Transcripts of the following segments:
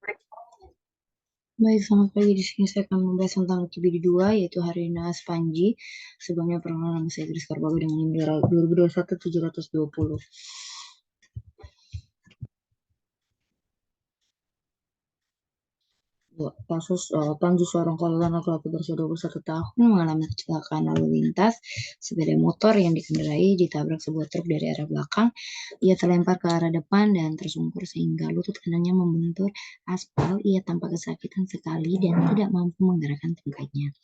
Baik, selamat pagi. Di sini saya akan membahas tentang KBD 2, yaitu Harina Spanji. Sebelumnya perkenalkan, nama saya Idris Karbago dengan NIM 2021-720. Ya, kasus Panji, seorang korban laki-laki berusia 21 tahun mengalami kecelakaan lalu lintas. Sepeda motor yang dikendarai ditabrak sebuah truk dari arah belakang. Ia terlempar ke arah depan dan tersungkur sehingga lutut kanannya membentur aspal. Ia tampak kesakitan sekali dan tidak mampu menggerakkan tungkainya.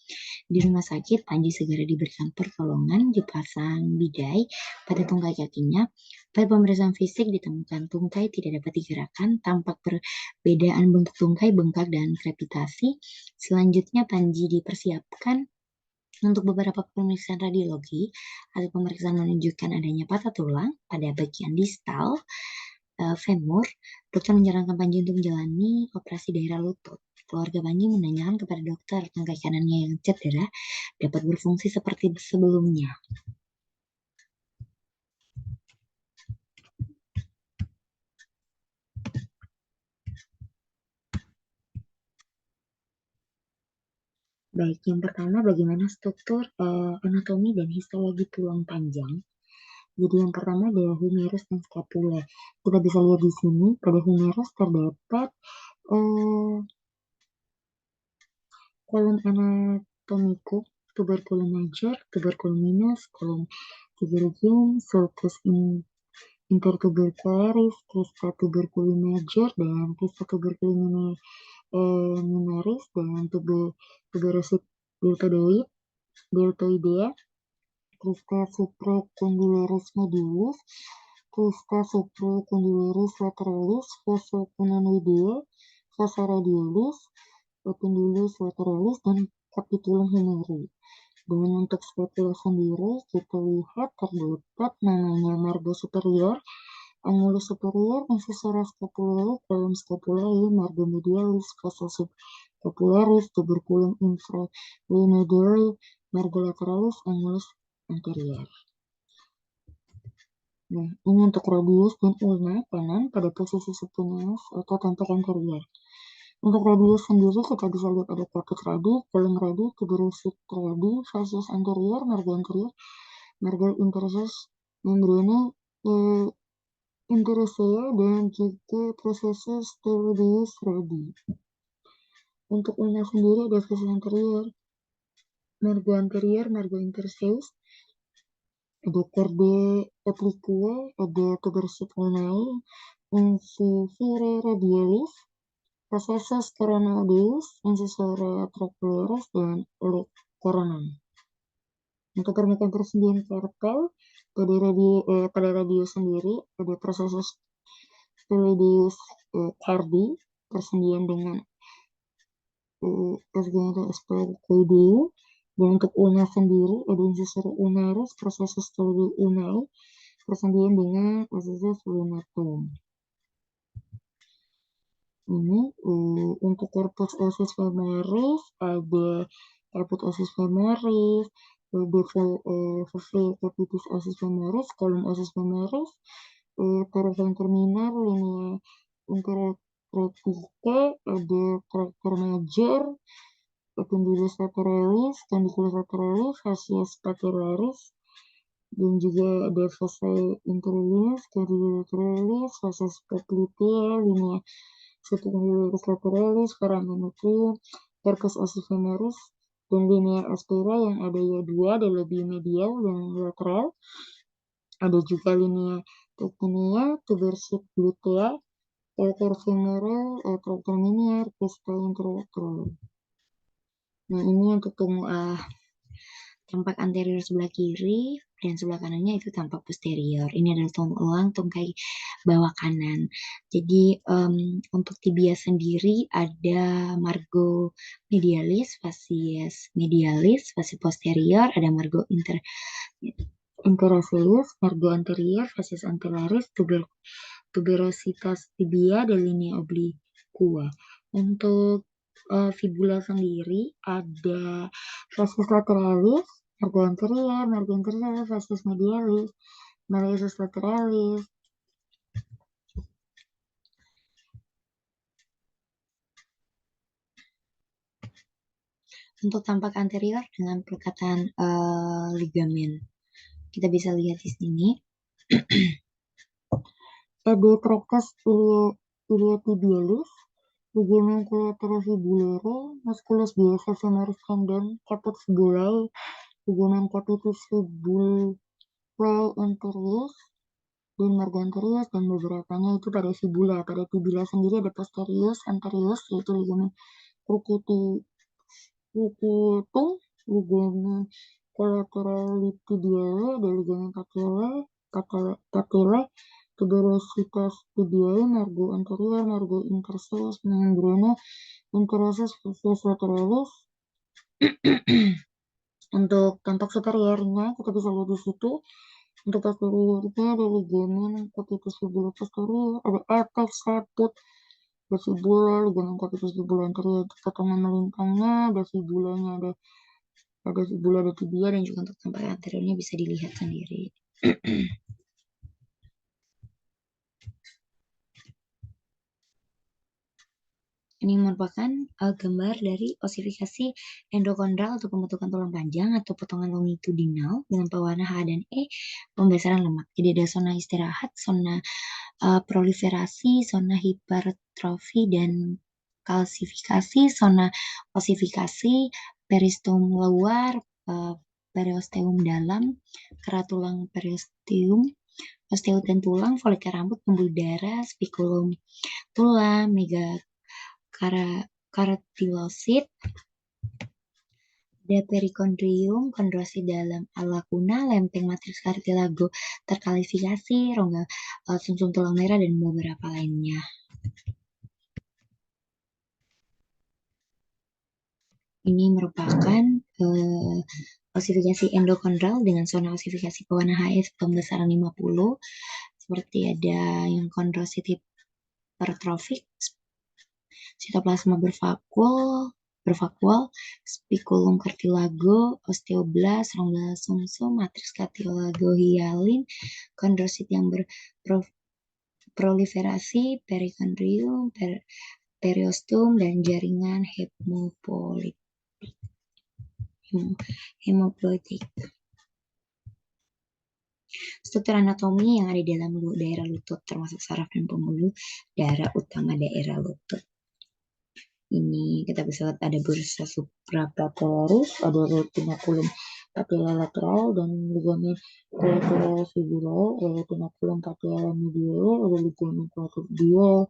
Di rumah sakit, Panji segera diberikan pertolongan, dipasang bidai pada tungkai kakinya. Pada pemeriksaan fisik ditemukan tungkai tidak dapat digerakkan, tampak perbedaan bentuk tungkai, bengkak, dan krepitasi. Selanjutnya Panji dipersiapkan untuk beberapa pemeriksaan radiologi. Hasil pemeriksaan menunjukkan adanya patah tulang pada bagian distal femur. Dokter menyarankan Panji untuk menjalani operasi daerah lutut. Keluarga Panji menanyakan kepada dokter tungkai kanannya yang cedera dapat berfungsi seperti sebelumnya. Baik, yang pertama bagaimana struktur anatomi dan histologi tulang panjang. Jadi yang pertama adalah humerus dan scapula. Kita bisa lihat di sini pada humerus terdapat eh, kolom anatomikum, tuberculum major, tuberculum minus, kolom tuberculum, sulcus intertubercularis, crista tuberculum major, dan crista tuberculum minoris, dan tuberosid deltoidoid, deltoidea, crista supracondylorus medialis, crista supracondylorus lateralis, fossa conoidea, fossa radialis, epindulus lateralis, dan capitulum humeri. Dan untuk scapula sendiri kita lihat terdapat namanya margo superior, angulus superior, incisora scapulae, column scapulae, margo medialis, fossa subscapularis, tuberculum infralumedale, margo lateralis, angulus anterior. Nah, ini untuk radius dan ulna kanan pada posisi supinaeus atau tampak anterior. Untuk radius sendiri kita bisa lihat ada caput radi, column radi, tuberosid radi, facies anterior, margo anterior, margo intersus, membrana interosea, dan juga processus steroideus radi. Untuk ulna sendiri ada facies anterior, margo anterior, margo interseus, ada corde obliqua, ada tuberosid ulnae, incisura radialis, processus coronadeus, incisura trocularis, dan coronum. Untuk permukaan persendian karpel pada radio sendiri ada processus styloideus cardi persendian dengan asparaginoidea. Dan untuk ulna sendiri ada incisura ulnaris, processus styloideus ulnae persendian dengan processus lunatum. Ini untuk corpus ossis femoris ada caput ossis femoris, capitis ossis femoris, column ossis femoris, thoracic terminal, linea intertropica, ada tractor major, epindulus lateralis, candiculus lateralis, facies patellaris, dan juga ada fossa interlineus, candiculus lateralis, facies poplitea, linea subcondylorus lateralis, foramen nucleum, corpus ossis femoris, dan linea aspera yang ada ya dua, ada lebih medial dan lateral. Ada juga linea tectinea, tuberosид glutea, tractor femoral, tractor minior, crista interlateral. Nah, ini untuk tampak anterior sebelah kiri dan sebelah kanannya itu tampak posterior. Ini adalah tulang tungkai bawah kanan. Jadi untuk tibia sendiri ada margo medialis, facies medialis, facies posterior, ada margo interosseus, margo anterior, facies anterior, tuberositas tibia, dan linea obliqua. Untuk fibula sendiri ada facies lateralis, margo anterior, facies medialis, malleus lateralis, Untuk tampak anterior dengan perkataan ligamen. Kita bisa lihat di sini. Rectus iliotibialis, ligamen collaterofibulaire, musculus biasa femoris tendon, caput fibulae, ligamen capitis fibulae anterior, dan marga anterior, dan beberapanya itu pada fibula. Pada fibula sendiri ada posterius, anterius, yaitu ligamen cruciatum, ligamen collaterolitibiale, dan ligamen patella, tuberositas tibiae, margo anterior, margo interses, membrana interosus facies lateralis. Untuk tampak superiornya kita bisa lihat di situ. Untuk posteriornya ada ligamen capitis fibula posterior, ada apex seput, ada fibula, ligamen capitis fibula anterior, potongan melintangnya, ada fibulanya, ada fibula, ada tibia, dan juga untuk tampak anteriornya bisa dilihat sendiri. Ini merupakan gambar dari osifikasi endokondral atau pembentukan tulang panjang atau potongan longitudinal dengan pewarna H dan E pembesaran lemak. Jadi ada zona istirahat, zona proliferasi, zona hipertrofi dan kalsifikasi, zona osifikasi, peristom luar, periosteum dalam, kerat tulang periosteum, osteoid dan tulang, folikel rambut, pembuluh darah, spikulum tulang, karatilosit, ada perikondrium, kondrosit dalam alakuna, lempeng matriks kartilago terkalifikasi, rongga sumsum tulang merah, dan beberapa lainnya. Ini merupakan osifikasi endokondral dengan zona osifikasi pewarna HF pembesaran 50, seperti ada yang kondrosit hipertrofik, sitoplasma bervakuol, spikulum cartilago, osteoblas, rongga sumsum, matriks cartilago hialin, kondrosit yang berproliferasi, perikondrium, periostum, dan jaringan hemoploidik. Struktur anatomi yang ada di dalam daerah lutut termasuk saraf dan pembuluh darah utama daerah lutut. Ini kita bisa lihat ada bursa suprapatellaris, ada retinaculum patella lateral dan ligamen collateral fibulae, ada retinaculum patella mediale, ada ligamen collateral,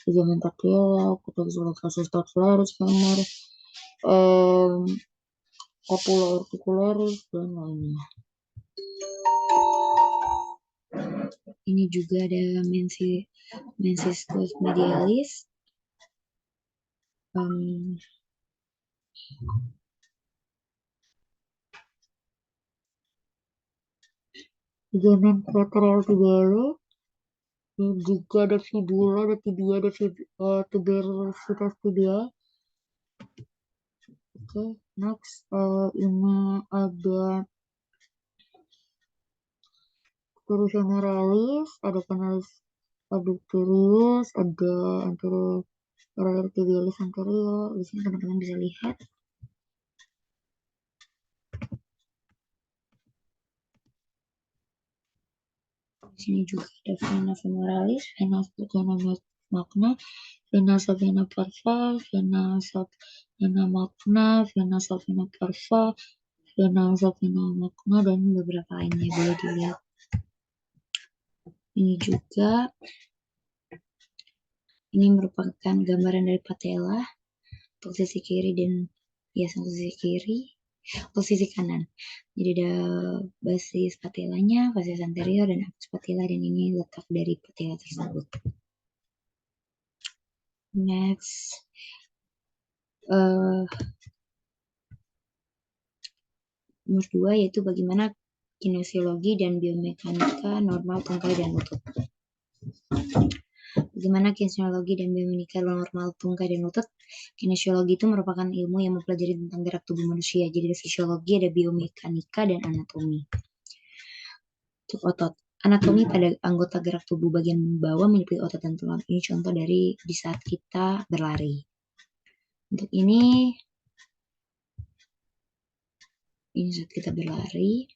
ligamen patella, kita bisa lihat fascia staphylococcus femur, scapula articularis, dan lainnya. Ini juga ada meniscus medialis, ligamen collateral tibiale, juga ada fibula, ada tibia, ada tuberositas tibia. Oke, next ini ada teres femoralis, ada canalis adductorius, ada anterior tibialis anterior. Di sini teman-teman bisa lihat. Di sini juga ada vena femoralis, vena magna, vena subvena parva, vena subvena magna, vena subvena parva, vena subvena magna, dan beberapa lainnya boleh dilihat. Ini merupakan gambaran dari patella, posisi kiri dan posisi kiri, posisi kanan. Jadi ada basis patellanya, basis anterior, dan apex patella, dan ini letak dari patella tersebut. Next, nomor 2 yaitu bagaimana kinesiologi dan biomekanika normal tungkai dan lutut. Bagaimana kinesiologi dan biomekanika normal tungkai dan lutut? Kinesiologi itu merupakan ilmu yang mempelajari tentang gerak tubuh manusia. Jadi ada fisiologi, ada biomekanika, dan anatomi. Untuk otot, anatomi pada anggota gerak tubuh bagian bawah meliputi otot dan tulang. Ini contoh dari di saat kita berlari. Untuk ini Ini saat kita berlari.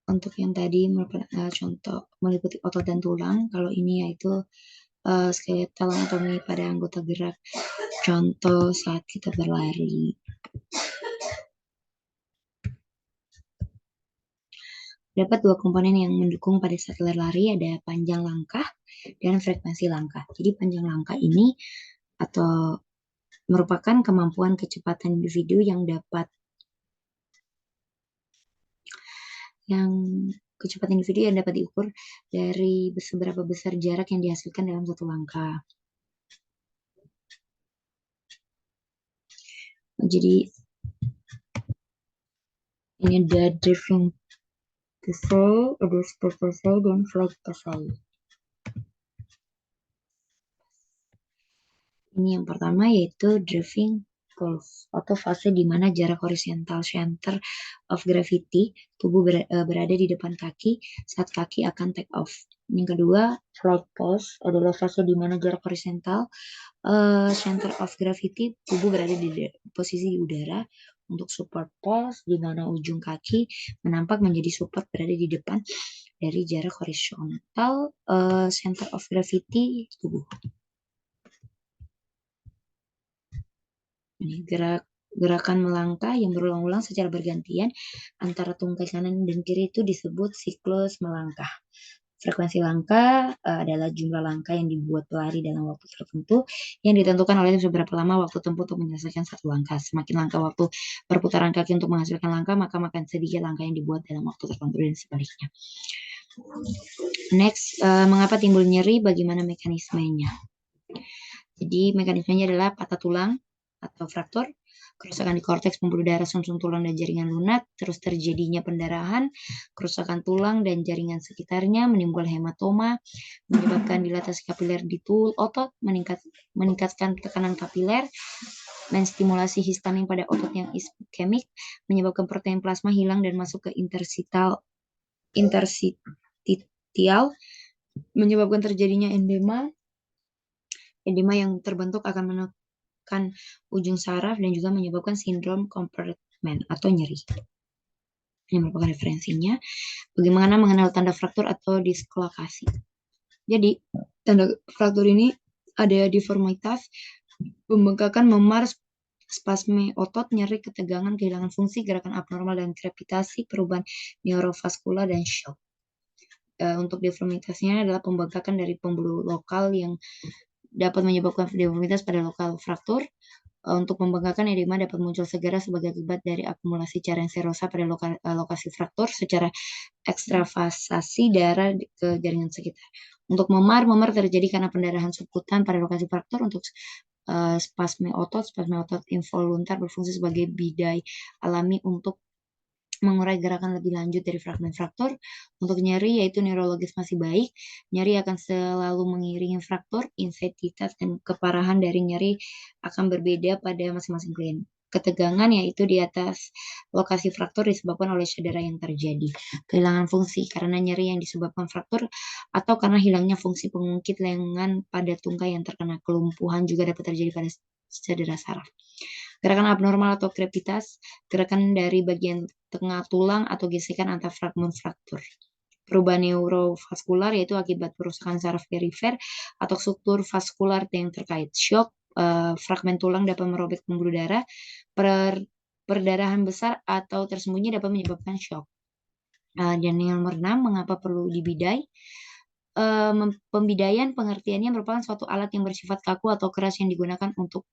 Untuk yang tadi merupakan contoh meliputi otot dan tulang. Kalau ini yaitu skeletal anatomi pada anggota gerak. Contoh saat kita berlari. Dapat dua komponen yang mendukung pada saat berlari, ada panjang langkah dan frekuensi langkah. Jadi panjang langkah ini atau merupakan kemampuan kecepatan individu yang dapat diukur dari seberapa besar jarak yang dihasilkan dalam satu langkah. Jadi ini ada driving pesai, ada speed pesai, dan flight pesai. Ini yang pertama yaitu driving pulse atau fase di mana jarak horizontal center of gravity tubuh berada di depan kaki saat kaki akan take off. Yang kedua, flight pulse adalah fase di mana jarak horizontal center of gravity tubuh berada di posisi di udara. Untuk support pulse di mana ujung kaki menampak menjadi support berada di depan dari jarak horizontal center of gravity tubuh. Ini gerakan melangkah yang berulang-ulang secara bergantian antara tungkai kanan dan kiri itu disebut siklus melangkah. Frekuensi langkah adalah jumlah langkah yang dibuat pelari dalam waktu tertentu yang ditentukan oleh seberapa lama waktu tempuh untuk menyelesaikan satu langkah. Semakin langkah waktu perputaran kaki untuk menghasilkan langkah, maka makan sedikit langkah yang dibuat dalam waktu tertentu dan sebaliknya. Next, mengapa timbul nyeri? Bagaimana mekanismenya? Jadi mekanismenya adalah patah tulang atau fraktur, kerusakan di korteks pembuluh darah sumsum tulang dan jaringan lunak, terus terjadinya pendarahan, kerusakan tulang dan jaringan sekitarnya, menimbul hematoma, menyebabkan dilatasi kapiler di otot, meningkatkan tekanan kapiler, menstimulasi histamin pada otot yang iskemik, menyebabkan protein plasma hilang dan masuk ke interstitial, menyebabkan terjadinya edema yang terbentuk akan menekan ujung saraf dan juga menyebabkan sindrom compartment atau nyeri. Ini merupakan referensinya. Bagaimana mengenal tanda fraktur atau dislokasi. Jadi, tanda fraktur ini ada deformitas, pembengkakan, memar, spasme otot, nyeri, ketegangan, kehilangan fungsi, gerakan abnormal dan krepitasi, perubahan neurovaskular, dan shock. Untuk deformitasnya adalah pembengkakan dari pembuluh lokal yang dapat menyebabkan deformitas pada lokal fraktur. Untuk pembengkakan, edema dapat muncul segera sebagai akibat dari akumulasi cairan serosa pada lokasi fraktur secara ekstravasasi darah ke jaringan sekitar. Untuk memar terjadi karena pendarahan subkutan pada lokasi fraktur. Untuk spasme otot involuntar berfungsi sebagai bidai alami untuk mengurai gerakan lebih lanjut dari fragmen fraktur. Untuk nyeri, yaitu neurologis masih baik, nyeri akan selalu mengiringi fraktur, intensitas dan keparahan dari nyeri akan berbeda pada masing-masing klien. Ketegangan yaitu di atas lokasi fraktur disebabkan oleh cedera yang terjadi. Kehilangan fungsi karena nyeri yang disebabkan fraktur atau karena hilangnya fungsi pengungkit lengan pada tungkai yang terkena kelumpuhan juga dapat terjadi pada cedera saraf. Gerakan abnormal atau krepitas, gerakan dari bagian tengah tulang atau gesekan antar fragmen fraktur. Perubahan neurovaskular yaitu akibat kerusakan saraf perifer atau struktur vaskular yang terkait. Shock, fragmen tulang dapat merobek pembuluh darah. Perdarahan besar atau tersembunyi dapat menyebabkan shock. Dan yang nomor 6, mengapa perlu dibidai? Pembidaian pengertiannya merupakan suatu alat yang bersifat kaku atau keras yang digunakan untuk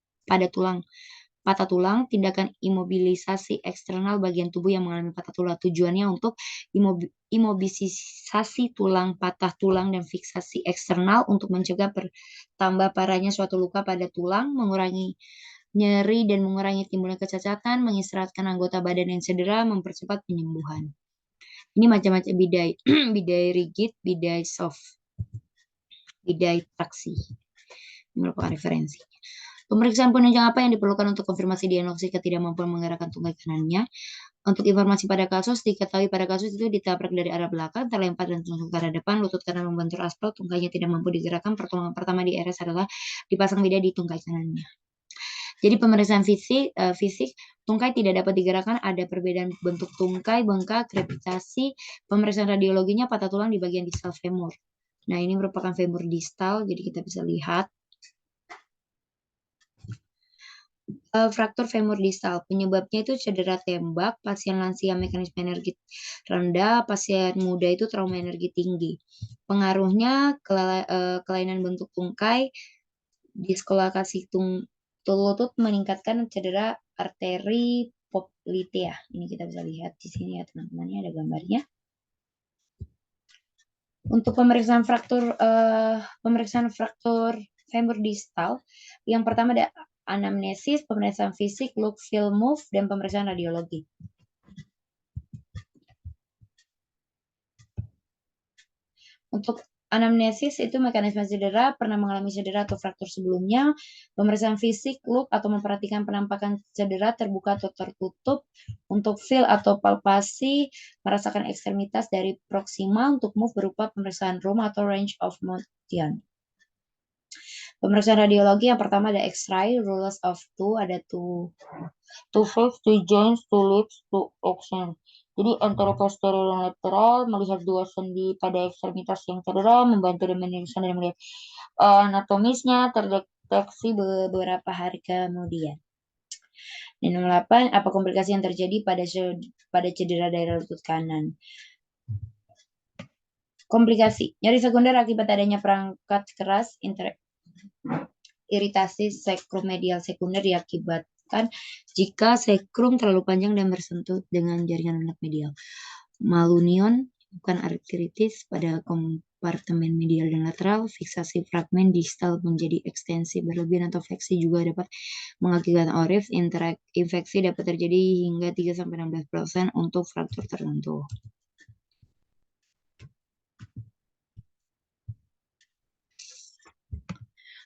patah tulang, tindakan imobilisasi eksternal bagian tubuh yang mengalami patah tulang. Tujuannya untuk imobilisasi tulang, patah tulang, dan fiksasi eksternal untuk mencegah bertambah parahnya suatu luka pada tulang, mengurangi nyeri dan mengurangi timbulnya kecacatan, mengistirahatkan anggota badan yang cedera, mempercepat penyembuhan. Ini macam-macam bidai, bidai rigid, bidai soft, bidai traksi. Ini merupakan referensi. Pemeriksaan penunjang apa yang diperlukan untuk konfirmasi diagnosis ketidakmampuan menggerakkan tungkai kanannya? Untuk informasi pada kasus, diketahui pada kasus itu ditabrak dari arah belakang, terlempar dan tusuk ke arah depan, lutut kanan membentur aspal, tungkainya tidak mampu digerakkan. Pertolongan pertama di RS adalah dipasang bidai di tungkai kanannya. Jadi pemeriksaan fisik tungkai tidak dapat digerakkan, ada perbedaan bentuk tungkai, bengkak, krepitasi. Pemeriksaan radiologinya patah tulang di bagian distal femur. Nah, ini merupakan femur distal, jadi kita bisa lihat fraktur femur distal. Penyebabnya itu cedera tembak, pasien lansia mekanisme energi rendah, pasien muda itu trauma energi tinggi. Pengaruhnya kelainan bentuk tungkai, diskolakasi lutut meningkatkan cedera arteri poplitea. Ini kita bisa lihat di sini ya teman-teman, ini ada gambarnya. Untuk pemeriksaan fraktur femur distal, yang pertama ada anamnesis, pemeriksaan fisik, look, feel, move, dan pemeriksaan radiologi. Untuk anamnesis itu mekanisme cedera, pernah mengalami cedera atau fraktur sebelumnya, pemeriksaan fisik, look atau memperhatikan penampakan cedera terbuka atau tertutup, untuk feel atau palpasi, merasakan ekstremitas dari proksimal, untuk move berupa pemeriksaan room atau range of motion. Pemeriksaan radiologi yang pertama ada X-ray, rules of two, ada two face, two joints, two lips, two action. Jadi anteroposterior dan lateral, melihat dua sendi pada ekstremitas yang cedera, membantu dan menyelesaikan dan melihat anatomisnya terdeteksi beberapa hari kemudian. Dan nomor 8, apa komplikasi yang terjadi pada cedera daerah lutut kanan? Komplikasi, nyeri sekunder akibat adanya perangkat keras, iritasi sekromedial sekunder diakibatkan jika sekrum terlalu panjang dan bersentuh dengan jaringan lunak medial. Malunion bukan arteritis pada kompartemen medial dan lateral, fiksasi fragmen distal menjadi ekstensi berlebihan atau fleksi juga dapat mengakibatkan orifice. Infeksi dapat terjadi hingga 3-16% untuk fraktur tertentu.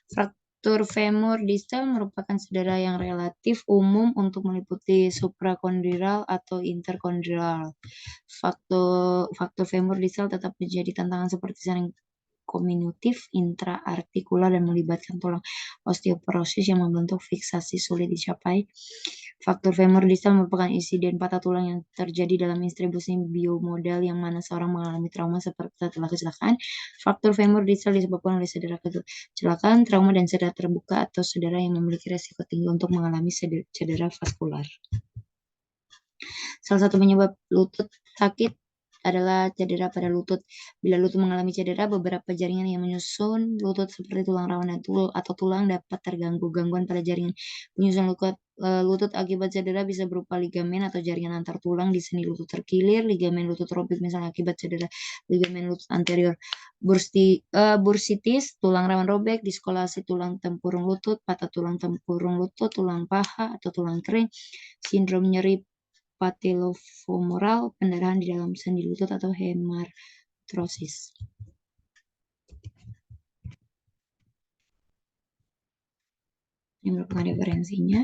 Fraktur femur distal merupakan cedera yang relatif umum untuk meliputi suprakondral atau interkondral. Faktor femur distal tetap menjadi tantangan seperti sering kominutif, intraartikular, dan melibatkan tulang osteoporosis yang membentuk fiksasi sulit dicapai. Faktor femur distal merupakan insiden patah tulang yang terjadi dalam distribusi biomodal yang mana seorang mengalami trauma setelah kecelakaan. Faktor femur distal disebabkan oleh cedera kecelakaan, trauma, dan cedera terbuka atau cedera yang memiliki resiko tinggi untuk mengalami cedera vaskular. Salah satu penyebab lutut sakit adalah cedera pada lutut. Bila lutut mengalami cedera, beberapa jaringan yang menyusun lutut seperti tulang rawan atau tulang dapat terganggu. Gangguan pada jaringan penyusun lutut akibat cedera bisa berupa ligamen atau jaringan antar tulang di sendi lutut terkilir, ligamen lutut robek misalnya akibat cedera ligamen lutut anterior, bursitis, tulang rawan robek, diskolasi tulang tempurung lutut, patah tulang tempurung lutut, tulang paha atau tulang kering, sindrom nyeri patellofemoral, pendarahan di dalam sendi lutut atau hemarthrosis. Ini merupakan referensinya.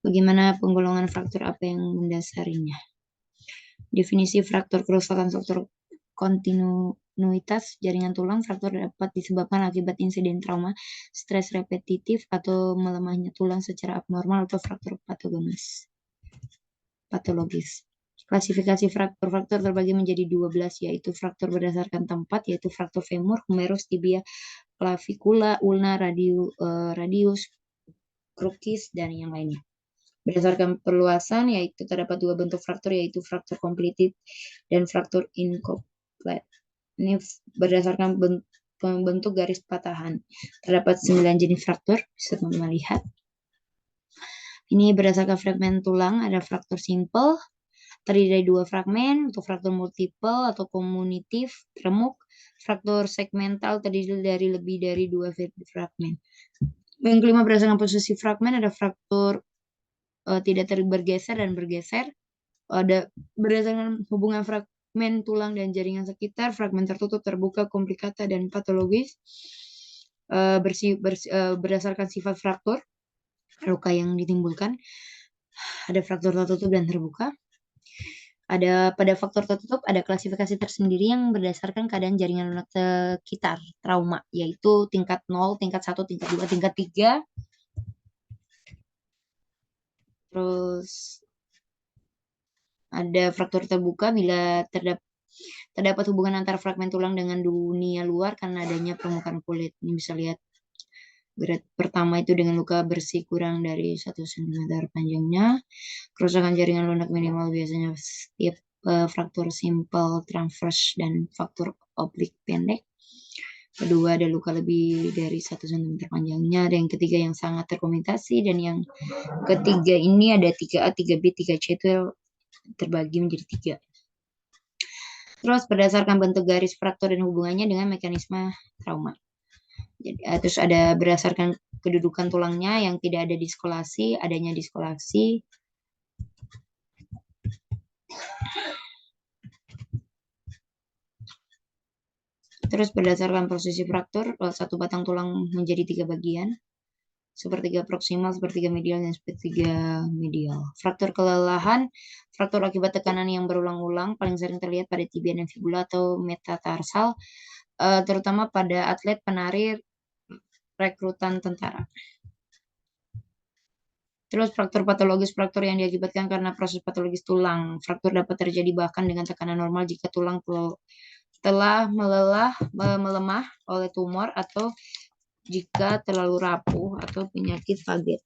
Bagaimana penggolongan fraktur, apa yang mendasarinya? Definisi fraktur: kerusakan struktur kontinuitas jaringan tulang. Fraktur dapat disebabkan akibat insiden trauma, stres repetitif, atau melemahnya tulang secara abnormal, atau fraktur patologis. Klasifikasi fraktur terbagi menjadi 12, yaitu fraktur berdasarkan tempat, yaitu fraktur femur, humerus, tibia, clavicula, ulna, radius, crucis, dan yang lainnya. Berdasarkan perluasan, yaitu terdapat 2 bentuk fraktur, yaitu fraktur completed dan fraktur incomplete. Ini berdasarkan bentuk garis patahan. Terdapat 9 jenis fraktur, bisa teman-teman lihat. Ini berdasarkan fragmen tulang, ada fraktur simple, terdiri dari 2 fragmen, untuk fraktur multiple atau komunitif, remuk, fraktur segmental terdiri dari lebih dari 2 fragmen. Yang kelima berdasarkan posisi fragmen, ada fraktur tidak bergeser dan bergeser, ada berdasarkan hubungan fragmen tulang dan jaringan sekitar, fragmen tertutup, terbuka, komplikata, dan patologis. Berdasarkan sifat fraktur, luka yang ditimbulkan, ada fraktur tertutup dan terbuka. Pada faktor tertutup ada klasifikasi tersendiri yang berdasarkan keadaan jaringan lunak sekitar trauma, yaitu tingkat 0, tingkat 1, tingkat 2, tingkat 3. Terus ada fraktur terbuka bila terdapat hubungan antara fragmen tulang dengan dunia luar karena adanya permukaan kulit. Ini bisa lihat grade pertama itu dengan luka bersih kurang dari 1 cm panjangnya. Kerusakan jaringan lunak minimal biasanya setiap fraktur simple transverse dan fraktur oblik pendek. Kedua ada luka lebih dari 1 cm panjangnya. Dan yang ketiga yang sangat terkomunikasi. Dan yang ketiga ini ada 3A, 3B, 3C itu terbagi menjadi 3. Terus berdasarkan bentuk garis fraktur dan hubungannya dengan mekanisme trauma. Jadi, terus ada berdasarkan kedudukan tulangnya yang tidak ada diskolasi, adanya diskolasi. Terus berdasarkan posisi fraktur, satu batang tulang menjadi 3 bagian. Sepertiga proksimal, sepertiga medial, dan sepertiga medial. Fraktur kelelahan, fraktur akibat tekanan yang berulang-ulang, paling sering terlihat pada tibia dan fibula atau metatarsal, terutama pada atlet penari rekrutan tentara. Terus fraktur patologis, fraktur yang diakibatkan karena proses patologis tulang. Fraktur dapat terjadi bahkan dengan tekanan normal jika tulang telah melemah oleh tumor atau jika terlalu rapuh atau penyakit Paget.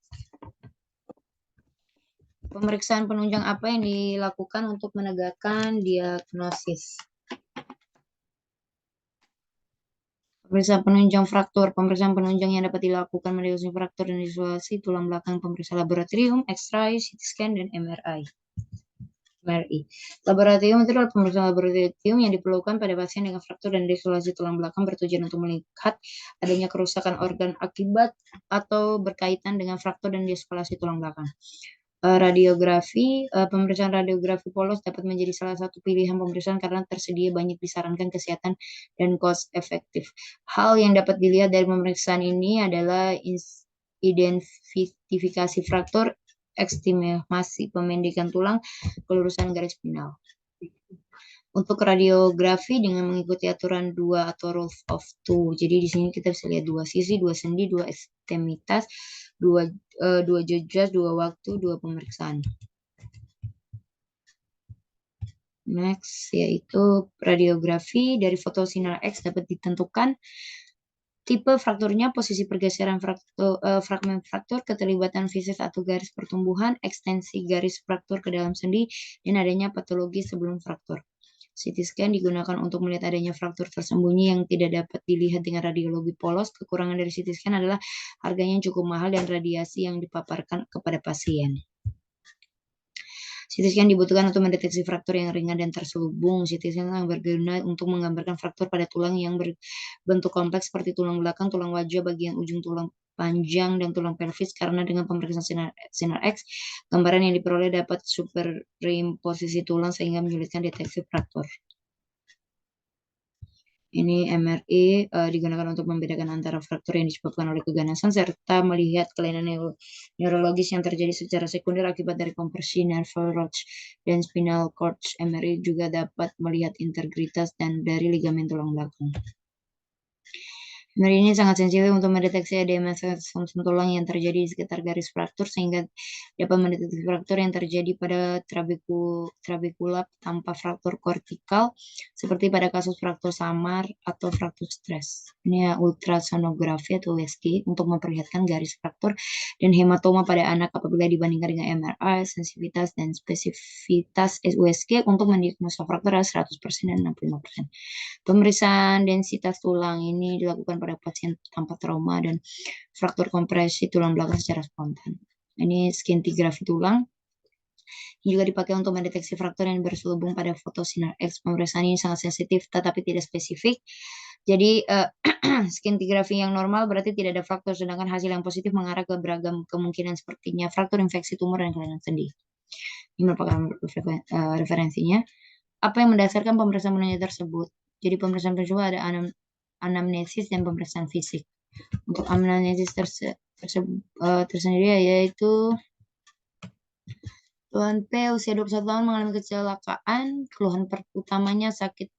Pemeriksaan penunjang apa yang dilakukan untuk menegakkan diagnosis? Pemeriksaan penunjang fraktur. Pemeriksaan penunjang yang dapat dilakukan mendiagnosis fraktur dan isolasi tulang belakang, pemeriksaan laboratorium, X-ray, CT scan, dan MRI. Laboratorium itu adalah pemeriksaan laboratorium yang diperlukan pada pasien dengan fraktur dan isolasi tulang belakang bertujuan untuk melihat adanya kerusakan organ akibat atau berkaitan dengan fraktur dan isolasi tulang belakang. Radiografi, pemeriksaan radiografi polos dapat menjadi salah satu pilihan pemeriksaan karena tersedia banyak disarankan kesehatan dan cost efektif. Hal yang dapat dilihat dari pemeriksaan ini adalah identifikasi fraktur, estimasi pemendekan tulang, kelurusan garis spinal. Untuk radiografi dengan mengikuti aturan 2 atau rule of 2. Jadi di sini kita bisa lihat 2 sisi, 2 sendi, 2 ekstremitas, 2 jejak, 2 waktu, 2 pemeriksaan. Next, yaitu radiografi dari foto sinar X dapat ditentukan tipe frakturnya, posisi pergeseran fragmen fraktur, keterlibatan fisis atau garis pertumbuhan, ekstensi garis fraktur ke dalam sendi, dan adanya patologi sebelum fraktur. CT scan digunakan untuk melihat adanya fraktur tersembunyi yang tidak dapat dilihat dengan radiologi polos. Kekurangan dari CT scan adalah harganya cukup mahal dan radiasi yang dipaparkan kepada pasien. CT scan dibutuhkan untuk mendeteksi fraktur yang ringan dan terselubung. CT scan yang berguna untuk menggambarkan fraktur pada tulang yang berbentuk kompleks seperti tulang belakang, tulang wajah, bagian ujung tulang panjang, dan tulang pelvis. Karena dengan pemeriksaan sinar X, gambaran yang diperoleh dapat superimposisi tulang sehingga menyulitkan deteksi fraktur. Ini MRI digunakan untuk membedakan antara fraktur yang disebabkan oleh keganasan serta melihat kelainan neurologis yang terjadi secara sekunder akibat dari kompresi nerve root dan spinal cord. MRI juga dapat melihat integritas dan dari ligamen tulang belakang. MRI ini sangat sensitif untuk mendeteksi edema sum-sum tulang yang terjadi di sekitar garis fraktur sehingga dapat mendeteksi fraktur yang terjadi pada trabekula tanpa fraktur kortikal seperti pada kasus fraktur samar atau fraktur stres. Ini ultrasonografi atau USG untuk memperlihatkan garis fraktur dan hematoma pada anak apabila dibandingkan dengan MRI. Sensitivitas dan spesifitas USG untuk mendiagnosa fraktur adalah 100% dan 65%. Pemeriksaan densitas tulang ini dilakukan pada pasien tanpa trauma dan fraktur kompresi tulang belakang secara spontan. Ini scintigraphy tulang. Ini juga dipakai untuk mendeteksi fraktur yang berselubung pada foto sinar X. Pemeriksaan ini sangat sensitif tetapi tidak spesifik. Jadi scintigraphy yang normal berarti tidak ada fraktur, sedangkan hasil yang positif mengarah ke beragam kemungkinan sepertinya fraktur, infeksi, tumor, dan kelainan sendi. Ini merupakan referensinya. Apa yang mendasarkan pemeriksaan penunjang tersebut? Jadi pemeriksaan tersebut ada anamnesis dan pemeriksaan fisik. Untuk anamnesis tersendiri yaitu Tuan P usia 21 tahun mengalami kecelakaan, keluhan utamanya sakit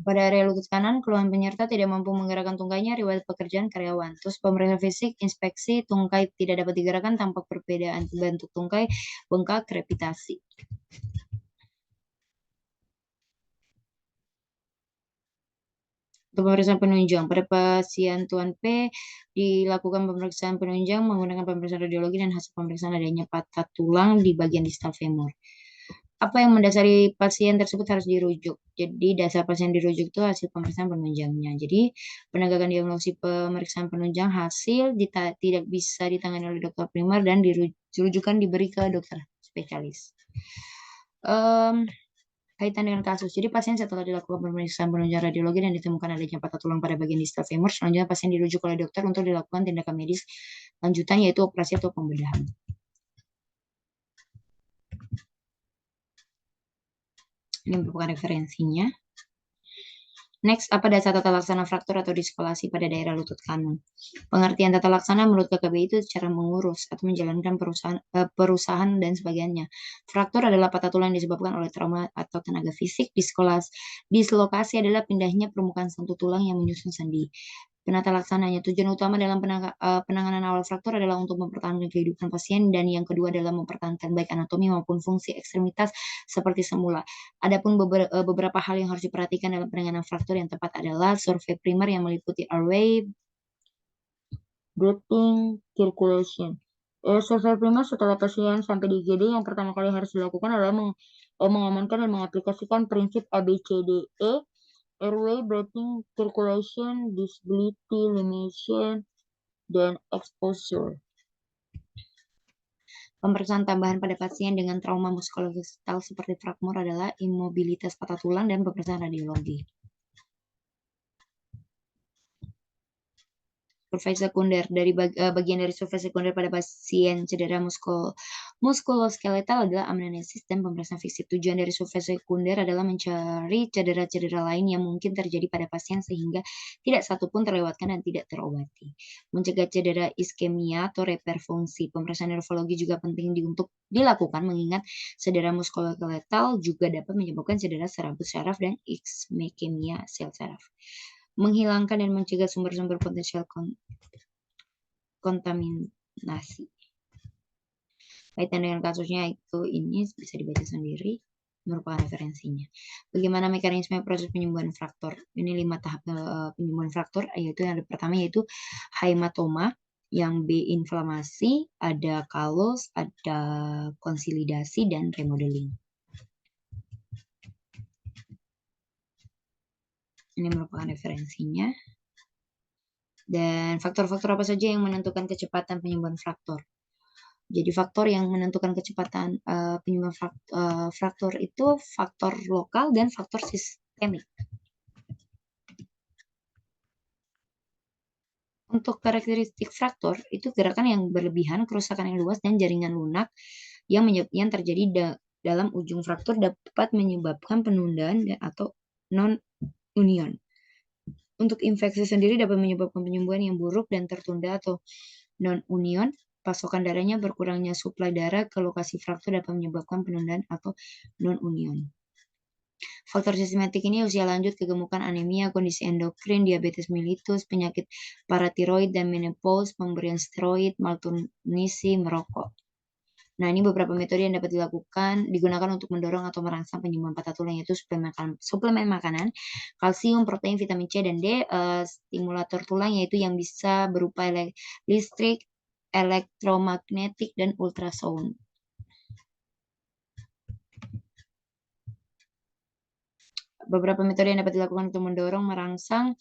Pada area lutut kanan, keluhan penyerta tidak mampu menggerakkan tungkainya, riwayat pekerjaan karyawan. Terus pemeriksaan fisik, inspeksi, tungkai tidak dapat digerakkan, tampak perbedaan bentuk tungkai, bengkak, krepitasi. Untuk pemeriksaan penunjang, pada pasien Tuan P dilakukan pemeriksaan penunjang menggunakan pemeriksaan radiologi dan hasil pemeriksaan adanya patah tulang di bagian distal femur. Apa yang mendasari pasien tersebut harus dirujuk? Jadi dasar pasien dirujuk itu hasil pemeriksaan penunjangnya. Jadi penegakan diagnosis pemeriksaan penunjang hasil tidak bisa ditangani oleh dokter primer dan dirujukan diberi ke dokter spesialis. Kaitan dengan kasus. Jadi pasien setelah dilakukan pemeriksaan penunjang radiologi dan ditemukan adanya patah tulang pada bagian distal femur, selanjutnya pasien dirujuk oleh dokter untuk dilakukan tindakan medis lanjutan yaitu operasi atau pembedahan. Ini merupakan referensinya. Next, apa dasar tata laksana fraktur atau diskolasi pada daerah lutut kanan? Pengertian tata laksana menurut KKBI itu cara mengurus atau menjalankan perusahaan dan sebagainya. Fraktur adalah patah tulang yang disebabkan oleh trauma atau tenaga fisik. Dislokasi adalah pindahnya permukaan satu tulang yang menyusun sendi. Penata laksananya, tujuan utama dalam penanganan awal fraktur adalah untuk mempertahankan kehidupan pasien dan yang kedua adalah mempertahankan baik anatomi maupun fungsi ekstremitas seperti semula. Adapun beberapa hal yang harus diperhatikan dalam penanganan fraktur yang tepat adalah survei primer yang meliputi airway, breathing, circulation. Survei primer setelah pasien sampai di IGD yang pertama kali harus dilakukan adalah mengamankan dan mengaplikasikan prinsip ABCDE, airway, breathing, circulation, disability, limitation, dan exposure. Pemeriksaan tambahan pada pasien dengan trauma muskuloskeletal seperti fraktur adalah imobilitas patah tulang dan pemeriksaan radiologi. Survei sekunder bagian dari survei sekunder pada pasien cedera muskuloskeletal adalah amnesis dan pemeriksaan fisik. Tujuan dari survei sekunder adalah mencari cedera-cedera lain yang mungkin terjadi pada pasien sehingga tidak satupun terlewatkan dan tidak terobati. Mencegah cedera iskemia atau repair fungsi. Pemeriksaan neurologi juga penting untuk dilakukan mengingat cedera muskuloskeletal juga dapat menyebabkan cedera serabut saraf dan ischemia sel saraf. Menghilangkan dan mencegah sumber-sumber potensial kontaminasi. Kaitan dengan kasusnya itu ini bisa dibaca sendiri, merupakan referensinya. Bagaimana mekanisme proses penyembuhan fraktur? Ini 5 tahap penyembuhan fraktur, yaitu yang pertama yaitu hematoma, yang B inflamasi, ada kalus, ada konsolidasi dan remodeling. Ini merupakan referensinya. Dan faktor-faktor apa saja yang menentukan kecepatan penyembuhan fraktur? Jadi faktor yang menentukan kecepatan penyembuhan fraktur itu faktor lokal dan faktor sistemik. Untuk karakteristik fraktur itu gerakan yang berlebihan, kerusakan yang luas dan jaringan lunak yang terjadi dalam ujung fraktur dapat menyebabkan penundaan atau non-union. Untuk infeksi sendiri dapat menyebabkan penyembuhan yang buruk dan tertunda atau non-union. Pasokan darahnya berkurangnya suplai darah ke lokasi fraktur dapat menyebabkan penundaan atau non-union. Faktor sistematik ini usia lanjut, kegemukan, anemia, kondisi endokrin, diabetes mellitus, penyakit paratiroid dan menopause, pemberian steroid, malnutrisi, merokok. Nah, ini beberapa metode yang dapat digunakan untuk mendorong atau merangsang penyembuhan patah tulang, yaitu suplemen makanan, kalsium, protein, vitamin C dan D, stimulator tulang yaitu yang bisa berupa listrik, elektromagnetik dan ultrasound. Beberapa metode yang dapat dilakukan untuk mendorong merangsang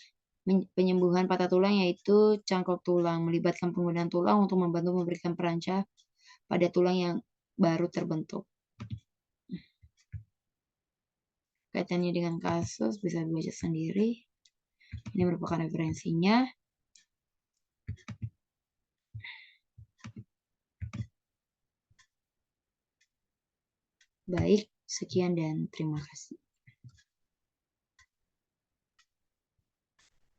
penyembuhan patah tulang yaitu cangkok tulang, melibatkan penggunaan tulang untuk membantu memberikan perancah pada tulang yang baru terbentuk. Kaitannya dengan kasus bisa dibaca sendiri. Ini merupakan referensinya. Baik, sekian dan terima kasih.